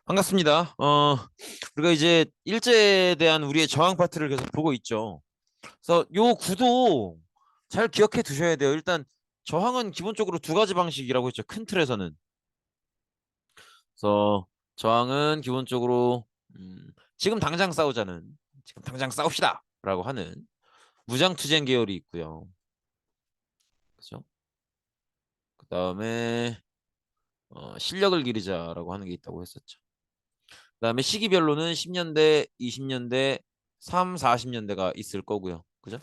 반갑습니다. 우리가 이제 일제에 대한 우리의 저항 파트를 계속 보고 있죠. 그래서 요 구도 잘 기억해 두셔야 돼요. 일단 저항은 기본적으로 두 가지 방식이라고 했죠. 큰 틀에서는. 그래서 저항은 기본적으로 지금 당장 싸우자는 지금 당장 싸웁시다라고 하는 무장투쟁 계열이 있고요. 그죠? 그다음에 실력을 기르자라고 하는 게 있다고 했었죠. 그다음에 시기별로는 10년대, 20년대, 3, 40년대가 있을 거고요. 그죠?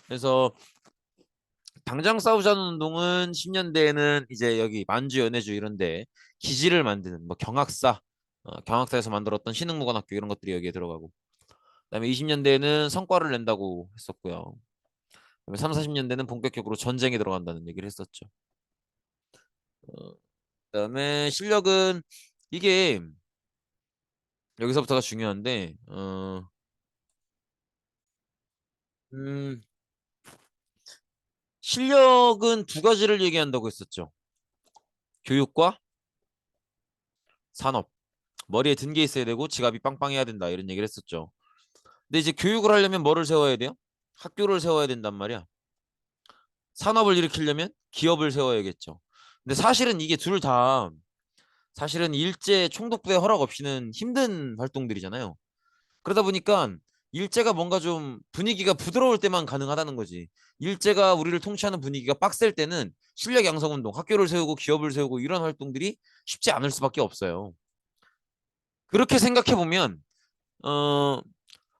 그래서 당장 싸우자는 운동은 10년대에는 이제 여기 만주, 연해주 이런데 기지를 만드는 뭐 경학사, 경학사에서 만들었던 신흥무관학교 이런 것들이 여기에 들어가고 그다음에 20년대에는 성과를 낸다고 했었고요. 그다음에 3, 40년대는 본격적으로 전쟁에 들어간다는 얘기를 했었죠. 어, 그다음에 실력은 이게 여기서부터가 중요한데 음, 실력은 두 가지를 얘기한다고 했었죠. 교육과 산업. 머리에 든 게 있어야 되고 지갑이 빵빵해야 된다. 이런 얘기를 했었죠. 근데 이제 교육을 하려면 뭐를 세워야 돼요? 학교를 세워야 된단 말이야. 산업을 일으키려면 기업을 세워야겠죠. 근데 사실은 이게 둘 다 사실은 일제 총독부의 허락 없이는 힘든 활동들이잖아요. 그러다 보니까 일제가 뭔가 좀 분위기가 부드러울 때만 가능하다는 거지. 일제가 우리를 통치하는 분위기가 빡셀 때는 실력 양성 운동, 학교를 세우고 기업을 세우고 이런 활동들이 쉽지 않을 수밖에 없어요. 그렇게 생각해 보면 어,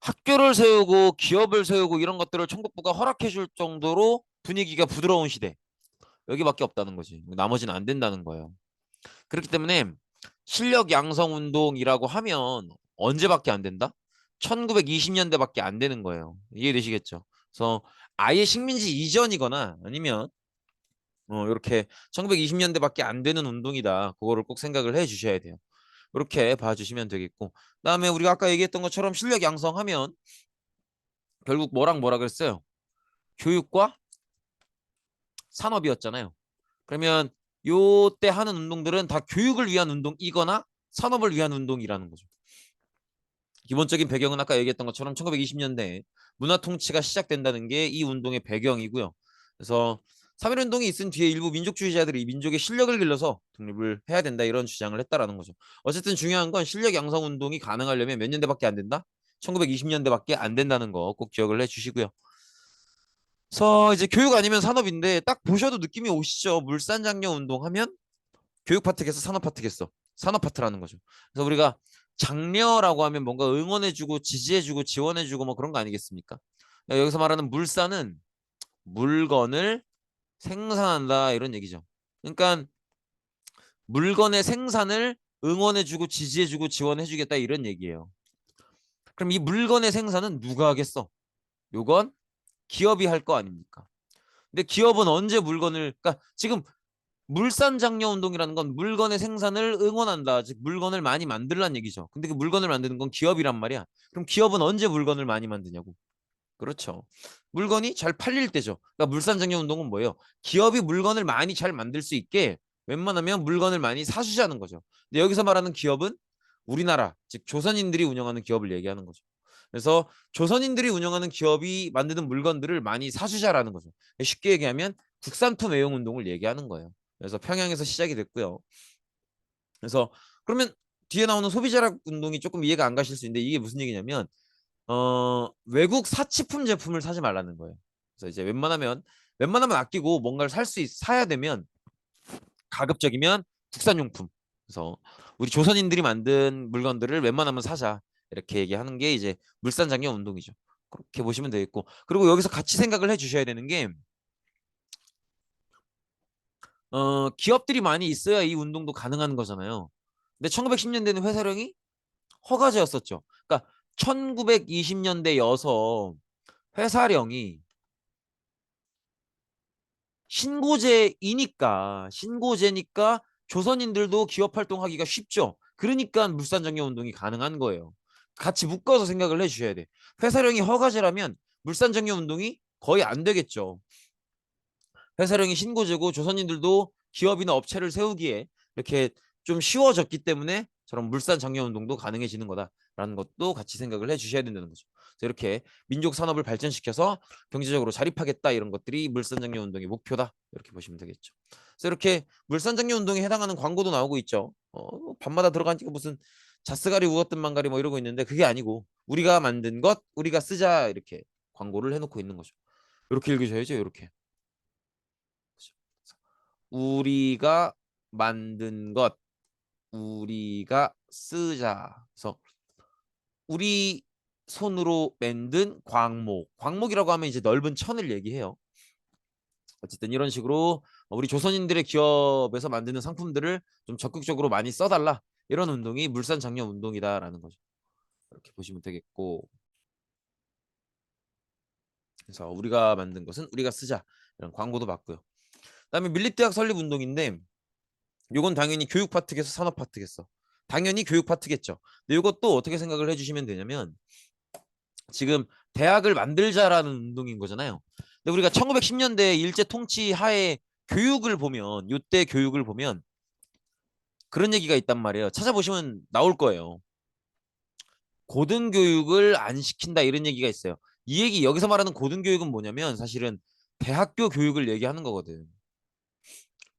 학교를 세우고 기업을 세우고 이런 것들을 총독부가 허락해 줄 정도로 분위기가 부드러운 시대. 여기밖에 없다는 거지. 나머지는 안 된다는 거예요. 그렇기 때문에 실력 양성 운동이라고 하면 언제밖에 안 된다? 1920년대밖에 안 되는 거예요. 이해되시겠죠? 그래서 아예 식민지 이전이거나 아니면 이렇게 1920년대밖에 안 되는 운동이다. 그거를 꼭 생각을 해 주셔야 돼요. 이렇게 봐주시면 되겠고. 그다음에 우리가 아까 얘기했던 것처럼 실력 양성하면 결국 뭐랑 뭐라 그랬어요? 교육과 산업이었잖아요. 그러면 요때 하는 운동들은 다 교육을 위한 운동이거나 산업을 위한 운동이라는 거죠. 기본적인 배경은 아까 얘기했던 것처럼 1920년대 문화 통치가 시작된다는 게 이 운동의 배경이고요. 그래서 3.1운동이 있은 뒤에 일부 민족주의자들이 민족의 실력을 길러서 독립을 해야 된다 이런 주장을 했다라는 거죠. 어쨌든 중요한 건 실력 양성 운동이 가능하려면 몇 년대밖에 안 된다? 1920년대밖에 안 된다는 거 꼭 기억을 해 주시고요. 그래서 이제 교육 아니면 산업인데 딱 보셔도 느낌이 오시죠. 물산장려 운동하면 교육 파트겠어, 산업 파트겠어. 산업 파트라는 거죠. 그래서 우리가 장려라고 하면 뭔가 응원해주고 지지해주고 지원해주고 뭐 그런 거 아니겠습니까? 여기서 말하는 물산은 물건을 생산한다 이런 얘기죠. 그러니까 물건의 생산을 응원해주고 지지해주고 지원해주겠다 이런 얘기예요. 그럼 이 물건의 생산은 누가 하겠어? 요건 기업이 할 거 아닙니까? 근데 기업은 언제 물건을 그러니까 지금 물산 장려 운동이라는 건 물건의 생산을 응원한다. 즉 물건을 많이 만들란 얘기죠. 근데 그 물건을 만드는 건 기업이란 말이야. 그럼 기업은 언제 물건을 많이 만드냐고. 그렇죠. 물건이 잘 팔릴 때죠. 그러니까 물산 장려 운동은 뭐예요? 기업이 물건을 많이 잘 만들 수 있게 웬만하면 물건을 많이 사주자는 거죠. 근데 여기서 말하는 기업은 우리나라, 즉 조선인들이 운영하는 기업을 얘기하는 거죠. 그래서 조선인들이 운영하는 기업이 만드는 물건들을 많이 사주자라는 거죠. 쉽게 얘기하면 국산품 애용 운동을 얘기하는 거예요. 그래서 평양에서 시작이 됐고요. 그래서 그러면 뒤에 나오는 소비자락 운동이 조금 이해가 안 가실 수 있는데 이게 무슨 얘기냐면 외국 사치품 제품을 사지 말라는 거예요. 그래서 이제 웬만하면 아끼고 뭔가를 사야 되면 가급적이면 국산용품. 그래서 우리 조선인들이 만든 물건들을 웬만하면 사자. 이렇게 얘기하는 게 이제 물산장려 운동이죠. 그렇게 보시면 되겠고. 그리고 여기서 같이 생각을 해 주셔야 되는 게 기업들이 많이 있어야 이 운동도 가능한 거잖아요. 근데 1910년대는 회사령이 허가제였었죠. 그러니까 1920년대여서 회사령이 신고제니까 조선인들도 기업 활동하기가 쉽죠. 그러니까 물산장려 운동이 가능한 거예요. 같이 묶어서 생각을 해주셔야 돼. 회사령이 허가제라면 물산장려 운동이 거의 안 되겠죠. 회사령이 신고제고 조선인들도 기업이나 업체를 세우기에 이렇게 좀 쉬워졌기 때문에 것처럼 물산 장려 운동도 가능해지는 거다라는 것도 같이 생각을 해주셔야 된다는 거죠. 그래서 이렇게 민족 산업을 발전시켜서 경제적으로 자립하겠다 이런 것들이 물산 장려 운동의 목표다 이렇게 보시면 되겠죠. 그래서 이렇게 물산 장려 운동에 해당하는 광고도 나오고 있죠. 밤마다 들어가니까 무슨 자스가리 우었던 망가리 뭐 이러고 있는데 그게 아니고 우리가 만든 것 우리가 쓰자 이렇게 광고를 해놓고 있는 거죠. 이렇게 읽으셔야죠. 이렇게 우리가 만든 것 우리가 쓰자. 그래서 우리 손으로 만든 광목이라고 하면 이제 넓은 천을 얘기해요. 어쨌든 이런 식으로 우리 조선인들의 기업에서 만드는 상품들을 좀 적극적으로 많이 써달라. 이런 운동이 물산 장려 운동이다라는 거죠. 이렇게 보시면 되겠고, 그래서 우리가 만든 것은 우리가 쓰자. 이런 광고도 봤고요. 그다음에 밀립대학 설립 운동인데, 요건 당연히 교육 파트겠어, 산업 파트겠어. 당연히 교육 파트겠죠. 근데 이것도 어떻게 생각을 해주시면 되냐면, 지금 대학을 만들자라는 운동인 거잖아요. 근데 우리가 1910년대 일제 통치 하에 교육을 보면, 요때 교육을 보면 그런 얘기가 있단 말이에요. 찾아보시면 나올 거예요. 고등교육을 안 시킨다 이런 얘기가 있어요. 이 얘기 여기서 말하는 고등교육은 뭐냐면 사실은 대학교 교육을 얘기하는 거거든.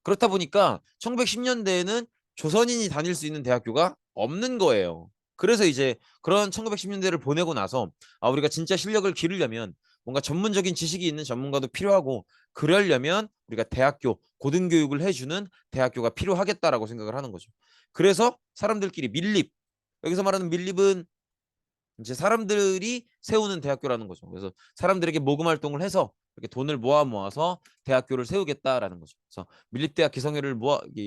그렇다 보니까 1910년대에는 조선인이 다닐 수 있는 대학교가 없는 거예요. 그래서 이제 그런 1910년대를 보내고 나서 우리가 진짜 실력을 기르려면 뭔가 전문적인 지식이 있는 전문가도 필요하고 그러려면 우리가 대학교, 고등교육을 해주는 대학교가 필요하겠다라고 생각을 하는 거죠. 그래서 사람들끼리 밀립, 여기서 말하는 밀립은 이제 사람들이 세우는 대학교라는 거죠. 그래서 사람들에게 모금 활동을 해서 이렇게 돈을 모아서 대학교를 세우겠다라는 거죠. 그래서 밀립대학 기성회를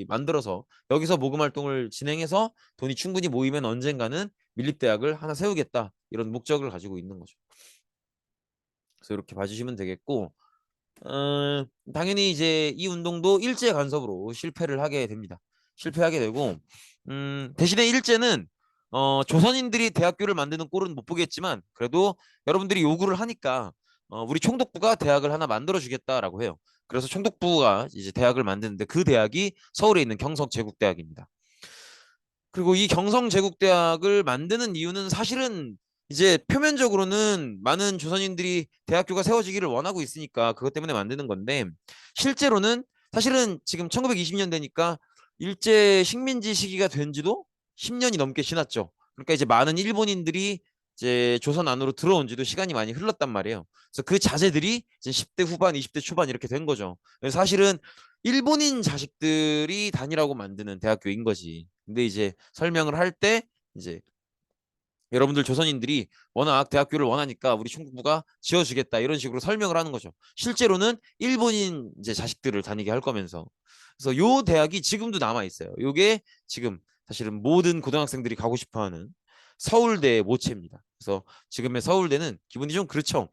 만들어서 여기서 모금 활동을 진행해서 돈이 충분히 모이면 언젠가는 밀립대학을 하나 세우겠다 이런 목적을 가지고 있는 거죠. 그래서 이렇게 봐주시면 되겠고, 당연히 이제 이 운동도 일제 간섭으로 실패를 하게 됩니다. 실패하게 되고, 대신에 일제는 조선인들이 대학교를 만드는 꼴은 못 보겠지만 그래도 여러분들이 요구를 하니까 우리 총독부가 대학을 하나 만들어 주겠다라고 해요. 그래서 총독부가 이제 대학을 만드는데 그 대학이 서울에 있는 경성제국대학입니다. 그리고 이 경성제국대학을 만드는 이유는 사실은 이제 표면적으로는 많은 조선인들이 대학교가 세워지기를 원하고 있으니까 그것 때문에 만드는 건데 실제로는 사실은 지금 1920년대니까 일제 식민지 시기가 된 지도 10년이 넘게 지났죠. 그러니까 이제 많은 일본인들이 이제 조선 안으로 들어온 지도 시간이 많이 흘렀단 말이에요. 그래서 그 자제들이 이제 10대 후반, 20대 초반 이렇게 된 거죠. 그래서 사실은 일본인 자식들이 다니라고 만드는 대학교인 거지. 근데 이제 설명을 할 때 이제 여러분들 조선인들이 워낙 대학교를 원하니까 우리 총국부가 지어주겠다 이런 식으로 설명을 하는 거죠. 실제로는 일본인 이제 자식들을 다니게 할 거면서. 그래서 요 대학이 지금도 남아 있어요. 요게 지금 사실은 모든 고등학생들이 가고 싶어하는 서울대의 모체입니다. 그래서 지금의 서울대는 기분이 좀 그렇죠.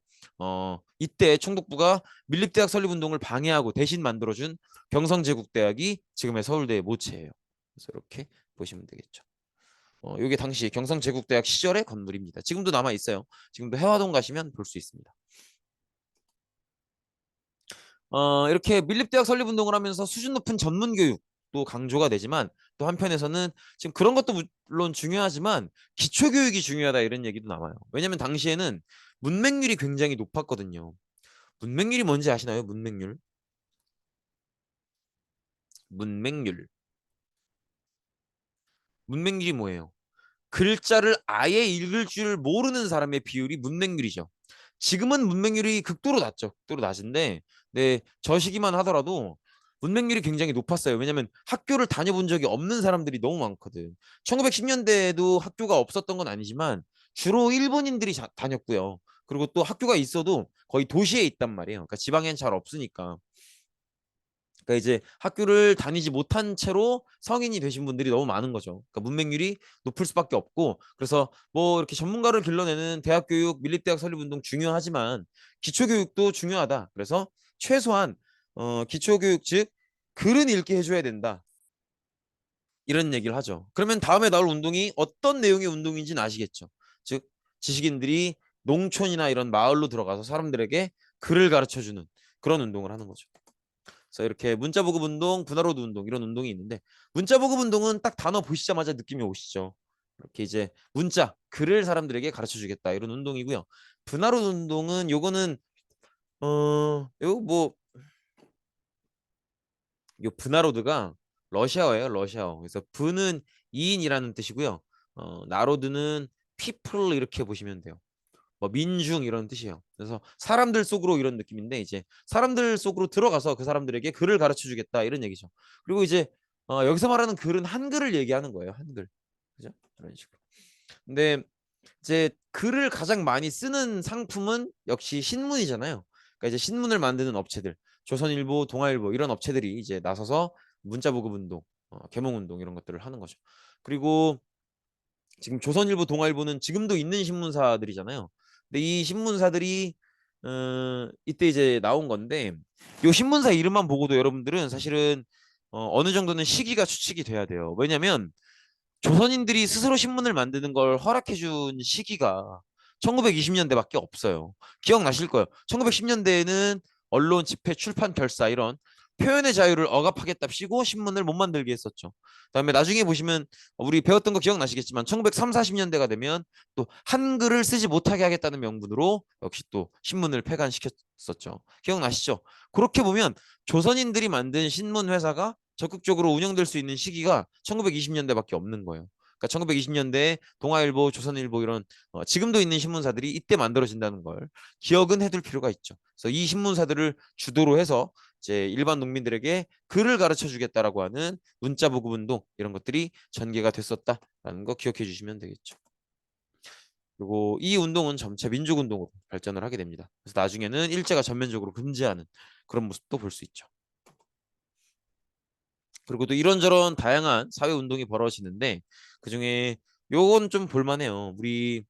이때 총독부가 밀립대학 설립운동을 방해하고 대신 만들어준 경성제국대학이 지금의 서울대의 모체예요. 그래서 이렇게 보시면 되겠죠. 이게 당시 경성제국대학 시절의 건물입니다. 지금도 남아 있어요. 지금도 해화동 가시면 볼 수 있습니다. 이렇게 밀립대학 설립운동을 하면서 수준 높은 전문 교육도 강조가 되지만 또 한편에서는 지금 그런 것도 물론 중요하지만 기초교육이 중요하다 이런 얘기도 나와요. 왜냐하면 당시에는 문맹률이 굉장히 높았거든요. 문맹률이 뭔지 아시나요? 문맹률. 문맹률. 문맹률이 뭐예요? 글자를 아예 읽을 줄 모르는 사람의 비율이 문맹률이죠. 지금은 문맹률이 극도로 낮죠. 극도로 낮은데, 네, 저 시기만 하더라도 문맹률이 굉장히 높았어요. 왜냐면 학교를 다녀본 적이 없는 사람들이 너무 많거든. 1910년대에도 학교가 없었던 건 아니지만 주로 일본인들이 다녔고요. 그리고 또 학교가 있어도 거의 도시에 있단 말이에요. 그러니까 지방엔 잘 없으니까. 그러니까 이제 학교를 다니지 못한 채로 성인이 되신 분들이 너무 많은 거죠. 그러니까 문맹률이 높을 수밖에 없고 그래서 뭐 이렇게 전문가를 길러내는 대학 교육, 밀립대학 설립 운동 중요하지만 기초 교육도 중요하다. 그래서 최소한 기초 교육 즉 글은 읽게 해줘야 된다. 이런 얘기를 하죠. 그러면 다음에 나올 운동이 어떤 내용의 운동인지는 아시겠죠. 즉 지식인들이 농촌이나 이런 마을로 들어가서 사람들에게 글을 가르쳐 주는 그런 운동을 하는 거죠. 그래서 이렇게 문자보급 운동, 분할로드 운동 이런 운동이 있는데 문자보급 운동은 딱 단어 보시자마자 느낌이 오시죠. 이렇게 이제 문자, 글을 사람들에게 가르쳐 주겠다 이런 운동이고요. 분할로드 운동은 요거는 요거 뭐 요 분하로드가 러시아어예요, 러시아어. 그래서 분은 이인이라는 뜻이고요. 나로드는 people 이렇게 보시면 돼요. 뭐 민중 이런 뜻이에요. 그래서 사람들 속으로 이런 느낌인데 이제 사람들 속으로 들어가서 그 사람들에게 글을 가르쳐 주겠다 이런 얘기죠. 그리고 이제 여기서 말하는 글은 한글을 얘기하는 거예요. 한글. 그죠? 이런 식으로. 근데 이제 글을 가장 많이 쓰는 상품은 역시 신문이잖아요. 그러니까 이제 신문을 만드는 업체들, 조선일보, 동아일보 이런 업체들이 이제 나서서 문자 보급 운동, 계몽 운동 이런 것들을 하는 거죠. 그리고 지금 조선일보, 동아일보는 지금도 있는 신문사들이잖아요. 근데 이 신문사들이 이때 이제 나온 건데 이 신문사 이름만 보고도 여러분들은 사실은 어느 정도는 시기가 추측이 돼야 돼요. 왜냐하면 조선인들이 스스로 신문을 만드는 걸 허락해준 시기가 1920년대밖에 없어요. 기억나실 거예요. 1910년대에는 언론, 집회, 출판, 결사 이런 표현의 자유를 억압하겠답시고 신문을 못 만들게 했었죠. 그다음에 나중에 보시면 우리 배웠던 거 기억나시겠지만 1930, 40년대가 되면 또 한글을 쓰지 못하게 하겠다는 명분으로 역시 또 신문을 폐간시켰었죠. 기억나시죠? 그렇게 보면 조선인들이 만든 신문 회사가 적극적으로 운영될 수 있는 시기가 1920년대밖에 없는 거예요. 그러니까 1920년대에 동아일보, 조선일보 이런 지금도 있는 신문사들이 이때 만들어진다는 걸 기억은 해둘 필요가 있죠. 그래서 이 신문사들을 주도로 해서 이제 일반 농민들에게 글을 가르쳐 주겠다라고 하는 문자 보급 운동 이런 것들이 전개가 됐었다라는 거 기억해 주시면 되겠죠. 그리고 이 운동은 점차 민족 운동으로 발전을 하게 됩니다. 그래서 나중에는 일제가 전면적으로 금지하는 그런 모습도 볼 수 있죠. 그리고 또 이런저런 다양한 사회 운동이 벌어지는데 그중에 요건 좀 볼만해요. 우리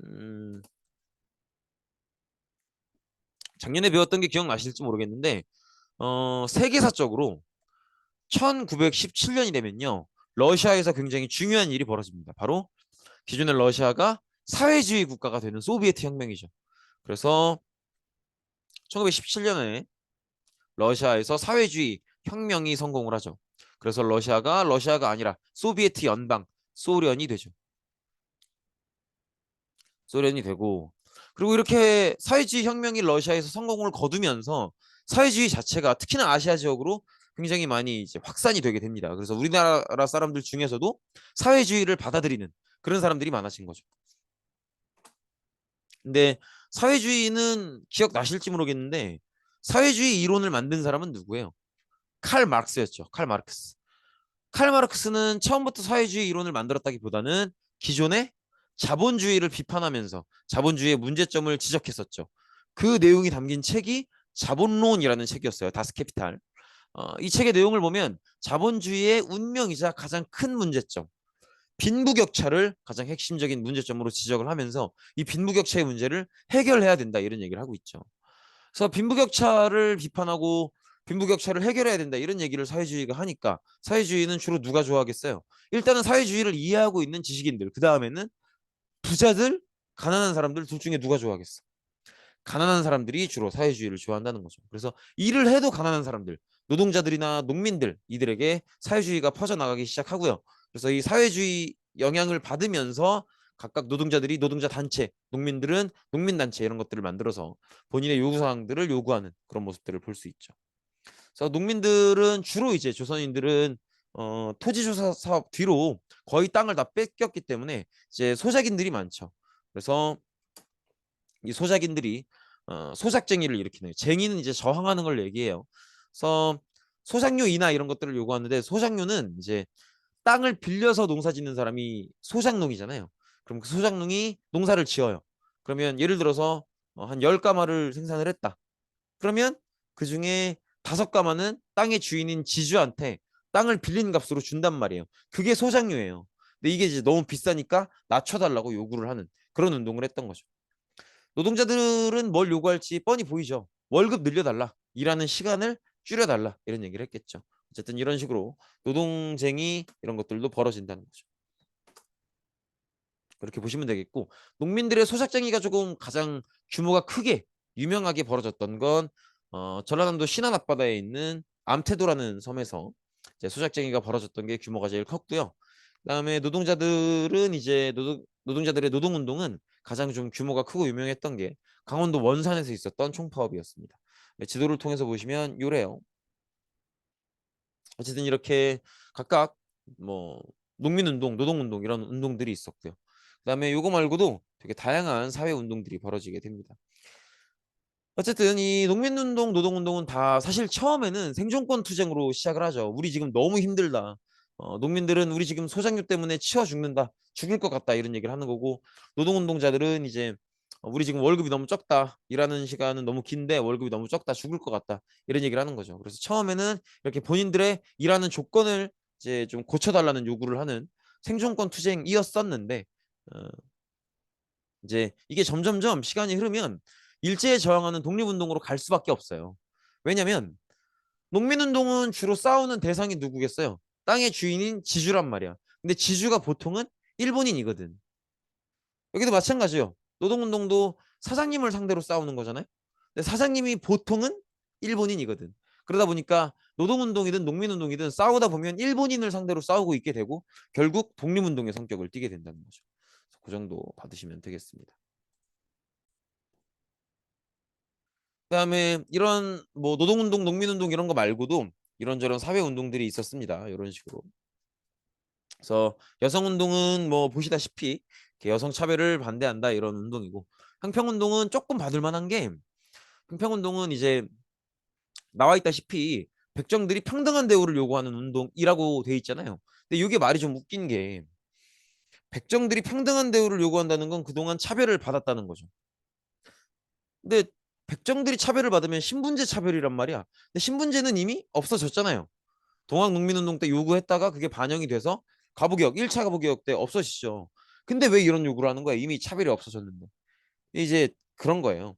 음, 작년에 배웠던 게 기억나실지 모르겠는데 세계사적으로 1917년이 되면요. 러시아에서 굉장히 중요한 일이 벌어집니다. 바로 기존의 러시아가 사회주의 국가가 되는 소비에트 혁명이죠. 그래서 1917년에 러시아에서 사회주의 혁명이 성공을 하죠. 그래서 러시아가 아니라 소비에트 연방, 소련이 되죠. 소련이 되고 그리고 이렇게 사회주의 혁명이 러시아에서 성공을 거두면서 사회주의 자체가 특히나 아시아 지역으로 굉장히 많이 이제 확산이 되게 됩니다. 그래서 우리나라 사람들 중에서도 사회주의를 받아들이는 그런 사람들이 많아진 거죠. 근데 사회주의는 기억나실지 모르겠는데 사회주의 이론을 만든 사람은 누구예요? 칼 마르크스였죠. 칼 마르크스. 칼 마르크스는 처음부터 사회주의 이론을 만들었다기보다는 기존의 자본주의를 비판하면서 자본주의의 문제점을 지적했었죠. 그 내용이 담긴 책이 자본론이라는 책이었어요. 다스캐피탈. 이 책의 내용을 보면 자본주의의 운명이자 가장 큰 문제점, 빈부격차를 가장 핵심적인 문제점으로 지적을 하면서 이 빈부격차의 문제를 해결해야 된다 이런 얘기를 하고 있죠. 그래서 빈부격차를 비판하고 빈부격차를 해결해야 된다 이런 얘기를 사회주의가 하니까 사회주의는 주로 누가 좋아하겠어요? 일단은 사회주의를 이해하고 있는 지식인들, 그 다음에는 부자들, 가난한 사람들 둘 중에 누가 좋아하겠어? 가난한 사람들이 주로 사회주의를 좋아한다는 거죠. 그래서 일을 해도 가난한 사람들, 노동자들이나 농민들 이들에게 사회주의가 퍼져나가기 시작하고요. 그래서 이 사회주의 영향을 받으면서 각각 노동자들이 노동자 단체, 농민들은 농민 단체 이런 것들을 만들어서 본인의 요구 사항들을 요구하는 그런 모습들을 볼 수 있죠. 그래서 농민들은 주로 이제 조선인들은 토지 조사 사업 뒤로 거의 땅을 다 뺏겼기 때문에 이제 소작인들이 많죠. 그래서 이 소작인들이 소작쟁이를 일으키는 쟁의는 이제 저항하는 걸 얘기해요. 그래서 소작료 인하 이런 것들을 요구하는데 소작료는 이제 땅을 빌려서 농사 짓는 사람이 소작농이잖아요. 그럼 그 소작농이 농사를 지어요. 그러면 예를 들어서 한 10가마를 생산을 했다. 그러면 그중에 5가마는 땅의 주인인 지주한테 땅을 빌린 값으로 준단 말이에요. 그게 소작료예요. 근데 이게 이제 너무 비싸니까 낮춰달라고 요구를 하는 그런 운동을 했던 거죠. 노동자들은 뭘 요구할지 뻔히 보이죠. 월급 늘려달라. 일하는 시간을 줄여달라. 이런 얘기를 했겠죠. 어쨌든 이런 식으로 노동쟁이 이런 것들도 벌어진다는 거죠. 그렇게 보시면 되겠고 농민들의 소작쟁이가 조금 가장 규모가 크게 유명하게 벌어졌던 건 전라남도 신안 앞바다에 있는 암테도라는 섬에서 이제 소작쟁이가 벌어졌던 게 규모가 제일 컸고요. 그다음에 노동자들은 이제 노동자들의 노동운동은 가장 좀 규모가 크고 유명했던 게 강원도 원산에서 있었던 총파업이었습니다. 지도를 통해서 보시면 요래요. 어쨌든 이렇게 각각 뭐 농민운동, 노동운동 이런 운동들이 있었고요. 그다음에 요거 말고도 되게 다양한 사회운동들이 벌어지게 됩니다. 어쨌든 이 농민운동, 노동운동은 다 사실 처음에는 생존권 투쟁으로 시작을 하죠. 우리 지금 너무 힘들다. 농민들은 우리 지금 소작류 때문에 치워 죽는다. 죽을 것 같다. 이런 얘기를 하는 거고 노동운동자들은 이제 우리 지금 월급이 너무 적다. 일하는 시간은 너무 긴데 월급이 너무 적다. 죽을 것 같다. 이런 얘기를 하는 거죠. 그래서 처음에는 이렇게 본인들의 일하는 조건을 이제 좀 고쳐달라는 요구를 하는 생존권 투쟁이었었는데 어, 이제 이게 점점점 시간이 흐르면 일제에 저항하는 독립운동으로 갈 수밖에 없어요. 왜냐면 농민운동은 주로 싸우는 대상이 누구겠어요? 땅의 주인인 지주란 말이야. 근데 지주가 보통은 일본인이거든. 여기도 마찬가지요. 노동운동도 사장님을 상대로 싸우는 거잖아요. 근데 사장님이 보통은 일본인이거든. 그러다 보니까 노동운동이든 농민운동이든 싸우다 보면 일본인을 상대로 싸우고 있게 되고 결국 독립운동의 성격을 띠게 된다는 거죠. 그 정도 받으시면 되겠습니다. 그다음에 이런 뭐 노동운동, 농민운동 이런 거 말고도 이런저런 사회운동들이 있었습니다. 이런 식으로. 그래서 여성운동은 뭐 보시다시피 여성 차별을 반대한다 이런 운동이고 형평운동은 조금 받을 만한 게 형평운동은 이제 나와 있다시피 백정들이 평등한 대우를 요구하는 운동이라고 돼 있잖아요. 근데 이게 말이 좀 웃긴 게 백정들이 평등한 대우를 요구한다는 건 그동안 차별을 받았다는 거죠. 근데 백정들이 차별을 받으면 신분제 차별이란 말이야. 근데 신분제는 이미 없어졌잖아요. 동학농민운동 때 요구했다가 그게 반영이 돼서 가부개혁 1차 가부개혁 때 없어지죠. 근데 왜 이런 요구를 하는 거야? 이미 차별이 없어졌는데. 이제 그런 거예요.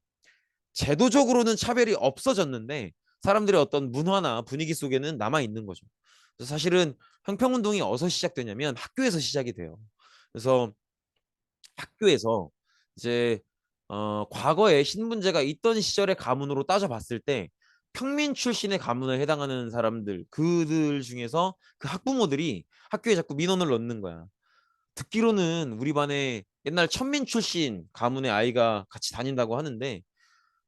제도적으로는 차별이 없어졌는데 사람들의 어떤 문화나 분위기 속에는 남아 있는 거죠. 그래서 사실은 형평운동이 어디서 시작되냐면 학교에서 시작이 돼요. 그래서 학교에서 이제 과거에 신분제가 있던 시절의 가문으로 따져봤을 때 평민 출신의 가문에 해당하는 사람들 그들 중에서 그 학부모들이 학교에 자꾸 민원을 넣는 거야. 듣기로는 우리 반에 옛날 천민 출신 가문의 아이가 같이 다닌다고 하는데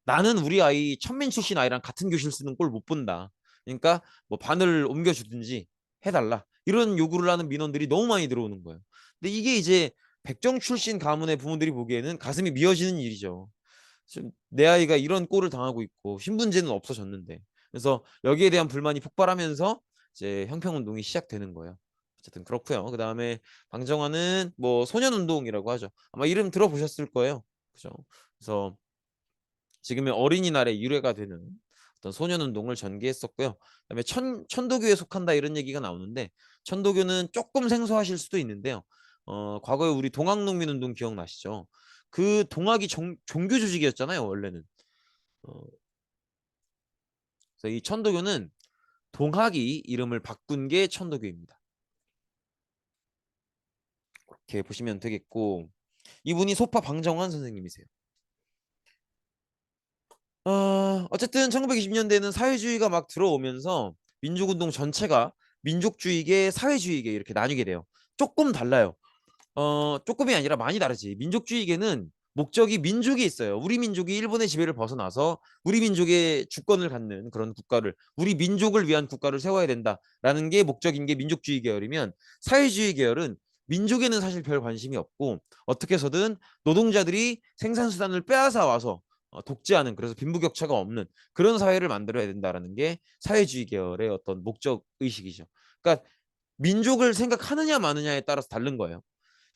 나는 우리 아이 천민 출신 아이랑 같은 교실 쓰는 꼴 못 본다. 그러니까 뭐 반을 옮겨주든지 해달라. 이런 요구를 하는 민원들이 너무 많이 들어오는 거예요. 근데 이게 이제 백정 출신 가문의 부모들이 보기에는 가슴이 미어지는 일이죠. 지금 내 아이가 이런 꼴을 당하고 있고 신분제는 없어졌는데. 그래서 여기에 대한 불만이 폭발하면서 이제 형평운동이 시작되는 거예요. 어쨌든 그렇고요. 그 다음에 방정환은 뭐 소년운동이라고 하죠. 아마 이름 들어보셨을 거예요. 그죠? 그래서 지금의 어린이날의 유래가 되는 어떤 소년운동을 전개했었고요. 그다음에 천도교에 속한다 이런 얘기가 나오는데 천도교는 조금 생소하실 수도 있는데요. 과거에 우리 동학농민운동 기억나시죠? 그 동학이 종교 조직이었잖아요, 원래는. 어, 그래서 이 천도교는 동학이 이름을 바꾼 게 천도교입니다. 이렇게 보시면 되겠고 이분이 소파 방정환 선생님이세요. 어쨌든 1920년대에는 사회주의가 막 들어오면서 민족운동 전체가 민족주의계, 사회주의계 이렇게 나뉘게 돼요. 조금 달라요. 조금이 아니라 많이 다르지. 민족주의계는 목적이 민족이 있어요. 우리 민족이 일본의 지배를 벗어나서 우리 민족의 주권을 갖는 그런 국가를, 우리 민족을 위한 국가를 세워야 된다라는 게 목적인 게 민족주의 계열이면 사회주의 계열은 민족에는 사실 별 관심이 없고 어떻게 해서든 노동자들이 생산수단을 빼앗아 와서 독재하는 그래서 빈부격차가 없는 그런 사회를 만들어야 된다라는 게 사회주의 계열의 어떤 목적 의식이죠. 그러니까 민족을 생각하느냐 마느냐에 따라서 다른 거예요.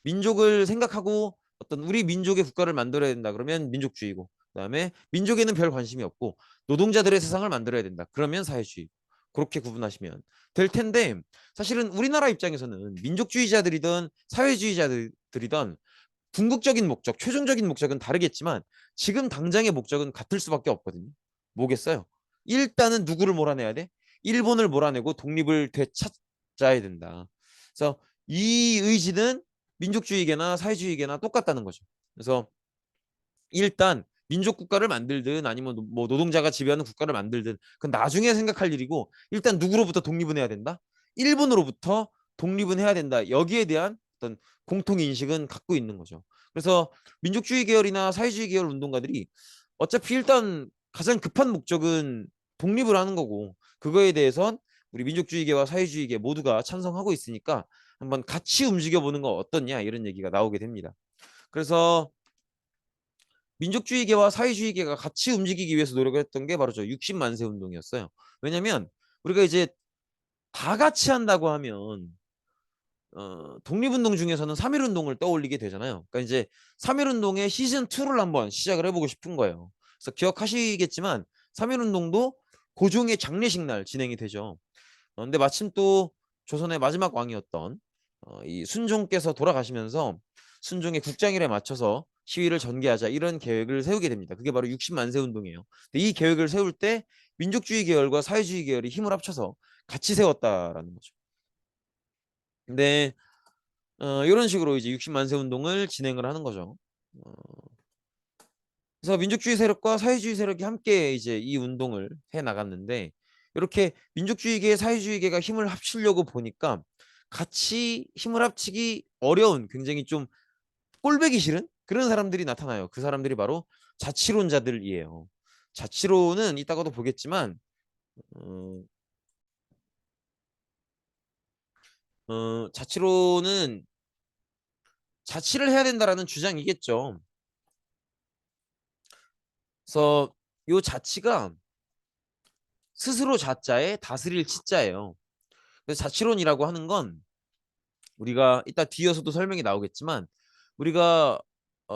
민족을 생각하고 어떤 우리 민족의 국가를 만들어야 된다 그러면 민족주의고 그다음에 민족에는 별 관심이 없고 노동자들의 세상을 만들어야 된다 그러면 사회주의 그렇게 구분하시면 될 텐데 사실은 우리나라 입장에서는 민족주의자들이든 사회주의자들이든 궁극적인 목적, 최종적인 목적은 다르겠지만 지금 당장의 목적은 같을 수밖에 없거든요. 뭐겠어요? 일단은 누구를 몰아내야 돼? 일본을 몰아내고 독립을 되찾아야 된다. 그래서 이 의지는 민족주의계나 사회주의계나 똑같다는 거죠. 그래서 일단 민족 국가를 만들든 아니면 뭐 노동자가 지배하는 국가를 만들든 그건 나중에 생각할 일이고 일단 누구로부터 독립은 해야 된다? 일본으로부터 독립은 해야 된다. 여기에 대한 어떤 공통 인식은 갖고 있는 거죠. 그래서 민족주의 계열이나 사회주의 계열 운동가들이 어차피 일단 가장 급한 목적은 독립을 하는 거고 그거에 대해선 우리 민족주의계와 사회주의계 모두가 찬성하고 있으니까 한번 같이 움직여보는 거 어떻냐 이런 얘기가 나오게 됩니다. 그래서 민족주의계와 사회주의계가 같이 움직이기 위해서 노력을 했던 게 바로 저 60만세 운동이었어요. 왜냐면 우리가 이제 다 같이 한다고 하면 독립운동 중에서는 3.1운동을 떠올리게 되잖아요. 그러니까 이제 3.1운동의 시즌2를 한번 시작을 해보고 싶은 거예요. 그래서 기억하시겠지만 3.1운동도 고종의 장례식 날 진행이 되죠. 근데 마침 또 조선의 마지막 왕이었던 이 순종께서 돌아가시면서 순종의 국장일에 맞춰서 시위를 전개하자 이런 계획을 세우게 됩니다. 그게 바로 60만세 운동이에요. 근데 이 계획을 세울 때 민족주의 계열과 사회주의 계열이 힘을 합쳐서 같이 세웠다라는 거죠. 근데 이런 식으로 이제 60만세 운동을 진행을 하는 거죠. 어, 그래서 민족주의 세력과 사회주의 세력이 함께 이제 이 운동을 해 나갔는데 이렇게 민족주의계, 사회주의계가 힘을 합치려고 보니까 같이 힘을 합치기 어려운 굉장히 좀 꼴배기 싫은 그런 사람들이 나타나요. 그 사람들이 바로 자치론자들이에요. 자치론은 이따가도 보겠지만 어, 자치론은 자치를 해야 된다라는 주장이겠죠. 그래서 요 자치가 스스로 자자에 다스릴 치자예요. 그래서 자치론이라고 하는 건 우리가 이따 뒤에서도 설명이 나오겠지만 우리가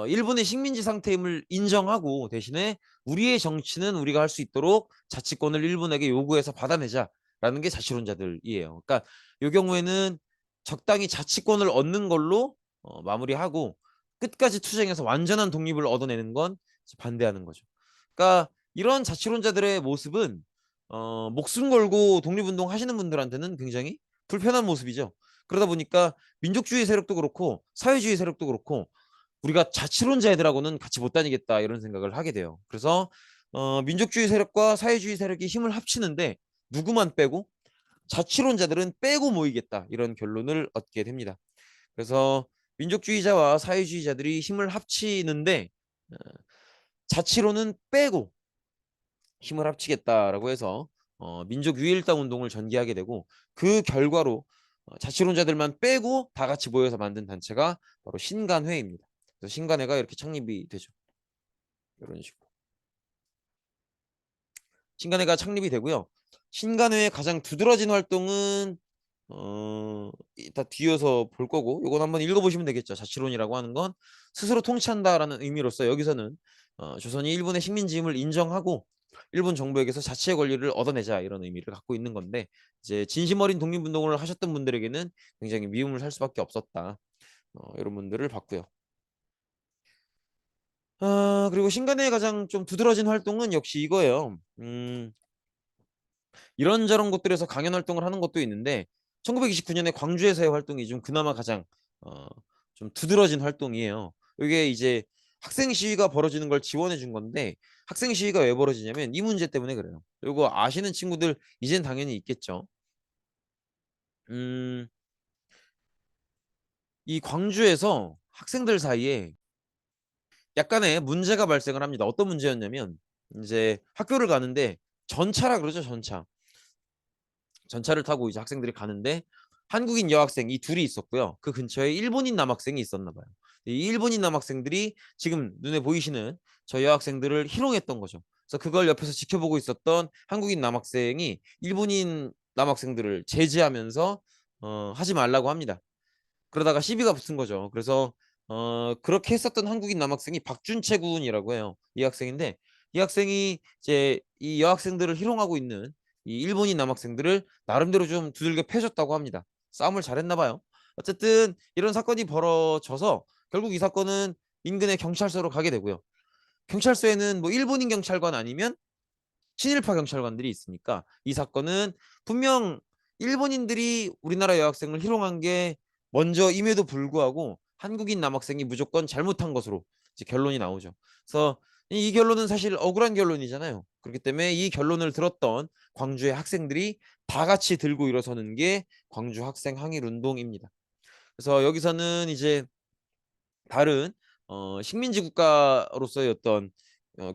일본의 식민지 상태임을 인정하고 대신에 우리의 정치는 우리가 할 수 있도록 자치권을 일본에게 요구해서 받아내자라는 게 자치론자들이에요. 그러니까 이 경우에는 적당히 자치권을 얻는 걸로 마무리하고 끝까지 투쟁해서 완전한 독립을 얻어내는 건 반대하는 거죠. 그러니까 이런 자치론자들의 모습은 목숨 걸고 독립운동 하시는 분들한테는 굉장히 불편한 모습이죠. 그러다 보니까 민족주의 세력도 그렇고 사회주의 세력도 그렇고 우리가 자치론자 애들하고는 같이 못 다니겠다 이런 생각을 하게 돼요. 그래서 민족주의 세력과 사회주의 세력이 힘을 합치는데 누구만 빼고 자치론자들은 빼고 모이겠다 이런 결론을 얻게 됩니다. 그래서 민족주의자와 사회주의자들이 힘을 합치는데 어, 자치론은 빼고 힘을 합치겠다라고 해서 민족 유일당 운동을 전개하게 되고 그 결과로 자치론자들만 빼고 다 같이 모여서 만든 단체가 바로 신간회입니다. 그래서 신간회가 이렇게 창립이 되죠. 이런 식으로 신간회가 창립이 되고요. 신간회의 가장 두드러진 활동은 이따 뒤에서 볼 거고 이건 한번 읽어보시면 되겠죠. 자치론이라고 하는 건 스스로 통치한다라는 의미로서 여기서는 조선이 일본의 식민지임을 인정하고 일본 정부에게서 자치의 권리를 얻어내자 이런 의미를 갖고 있는 건데 이제 진심 어린 독립운동을 하셨던 분들에게는 굉장히 미움을 살 수밖에 없었다. 이런 분들을 봤고요. 그리고 신간의 가장 좀 두드러진 활동은 역시 이거예요. 이런저런 곳들에서 강연 활동을 하는 것도 있는데 1929년에 광주에서의 활동이 좀 그나마 가장 어, 좀 두드러진 활동이에요. 이게 이제 학생 시위가 벌어지는 걸 지원해 준 건데 학생 시위가 왜 벌어지냐면 이 문제 때문에 그래요. 이거 아시는 친구들 이젠 당연히 있겠죠. 음, 이 광주에서 학생들 사이에 약간의 문제가 발생을 합니다. 어떤 문제였냐면 이제 학교를 가는데 전차라 그러죠, 전차. 전차를 타고 이제 학생들이 가는데 한국인 여학생 이 둘이 있었고요. 그 근처에 일본인 남학생이 있었나 봐요. 이 일본인 남학생들이 지금 눈에 보이시는 저 여학생들을 희롱했던 거죠. 그래서 그걸 옆에서 지켜보고 있었던 한국인 남학생이 일본인 남학생들을 제지하면서 하지 말라고 합니다. 그러다가 시비가 붙은 거죠. 그래서 그렇게 했었던 한국인 남학생이 박준채 군이라고 해요. 이 학생인데 이 학생이 이제 이 여학생들을 희롱하고 있는 이 일본인 남학생들을 나름대로 좀 두들겨 패줬다고 합니다. 싸움을 잘했나 봐요. 어쨌든 이런 사건이 벌어져서 결국 이 사건은 인근의 경찰서로 가게 되고요. 경찰서에는 뭐 일본인 경찰관 아니면 친일파 경찰관들이 있으니까 이 사건은 분명 일본인들이 우리나라 여학생을 희롱한 게 먼저임에도 불구하고 한국인 남학생이 무조건 잘못한 것으로 이제 결론이 나오죠. 그래서 이 결론은 사실 억울한 결론이잖아요. 그렇기 때문에 이 결론을 들었던 광주의 학생들이 다 같이 들고 일어서는 게 광주 학생 항일 운동입니다. 그래서 여기서는 이제 다른 식민지 국가로서의 어떤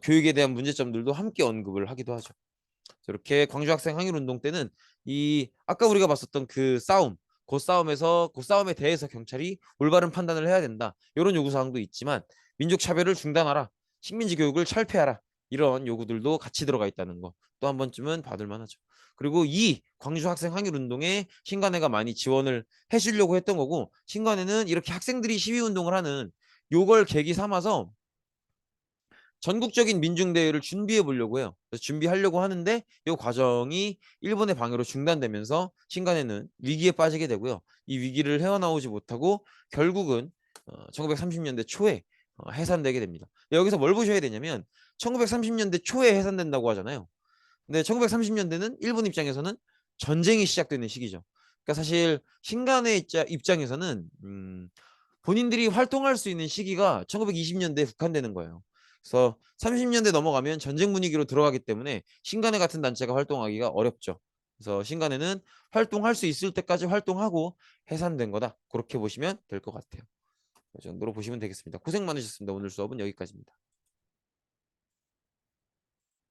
교육에 대한 문제점들도 함께 언급을 하기도 하죠. 이렇게 광주 학생 항일 운동 때는 이 아까 우리가 봤었던 그 싸움에 대해서 경찰이 올바른 판단을 해야 된다. 이런 요구 사항도 있지만 민족 차별을 중단하라. 식민지 교육을 철폐하라. 이런 요구들도 같이 들어가 있다는 거. 또 한 번쯤은 받을 만하죠. 그리고 이 광주 학생 항일 운동에 신관회가 많이 지원을 해주려고 했던 거고, 신관회는 이렇게 학생들이 시위 운동을 하는 요걸 계기 삼아서 전국적인 민중대회를 준비해 보려고 해요. 그래서 준비하려고 하는데 이 과정이 일본의 방해로 중단되면서 신간에는 위기에 빠지게 되고요. 이 위기를 헤어나오지 못하고 결국은 1930년대 초에 해산되게 됩니다. 여기서 뭘 보셔야 되냐면 1930년대 초에 해산된다고 하잖아요. 근데 1930년대는 일본 입장에서는 전쟁이 시작되는 시기죠. 그러니까 사실 신간의 입장에서는 본인들이 활동할 수 있는 시기가 1920년대에 국한되는 거예요. 그래서 30년대 넘어가면 전쟁 분위기로 들어가기 때문에 신간회 같은 단체가 활동하기가 어렵죠. 그래서 신간회는 활동할 수 있을 때까지 활동하고 해산된 거다. 그렇게 보시면 될 것 같아요. 이 정도로 보시면 되겠습니다. 고생 많으셨습니다. 오늘 수업은 여기까지입니다.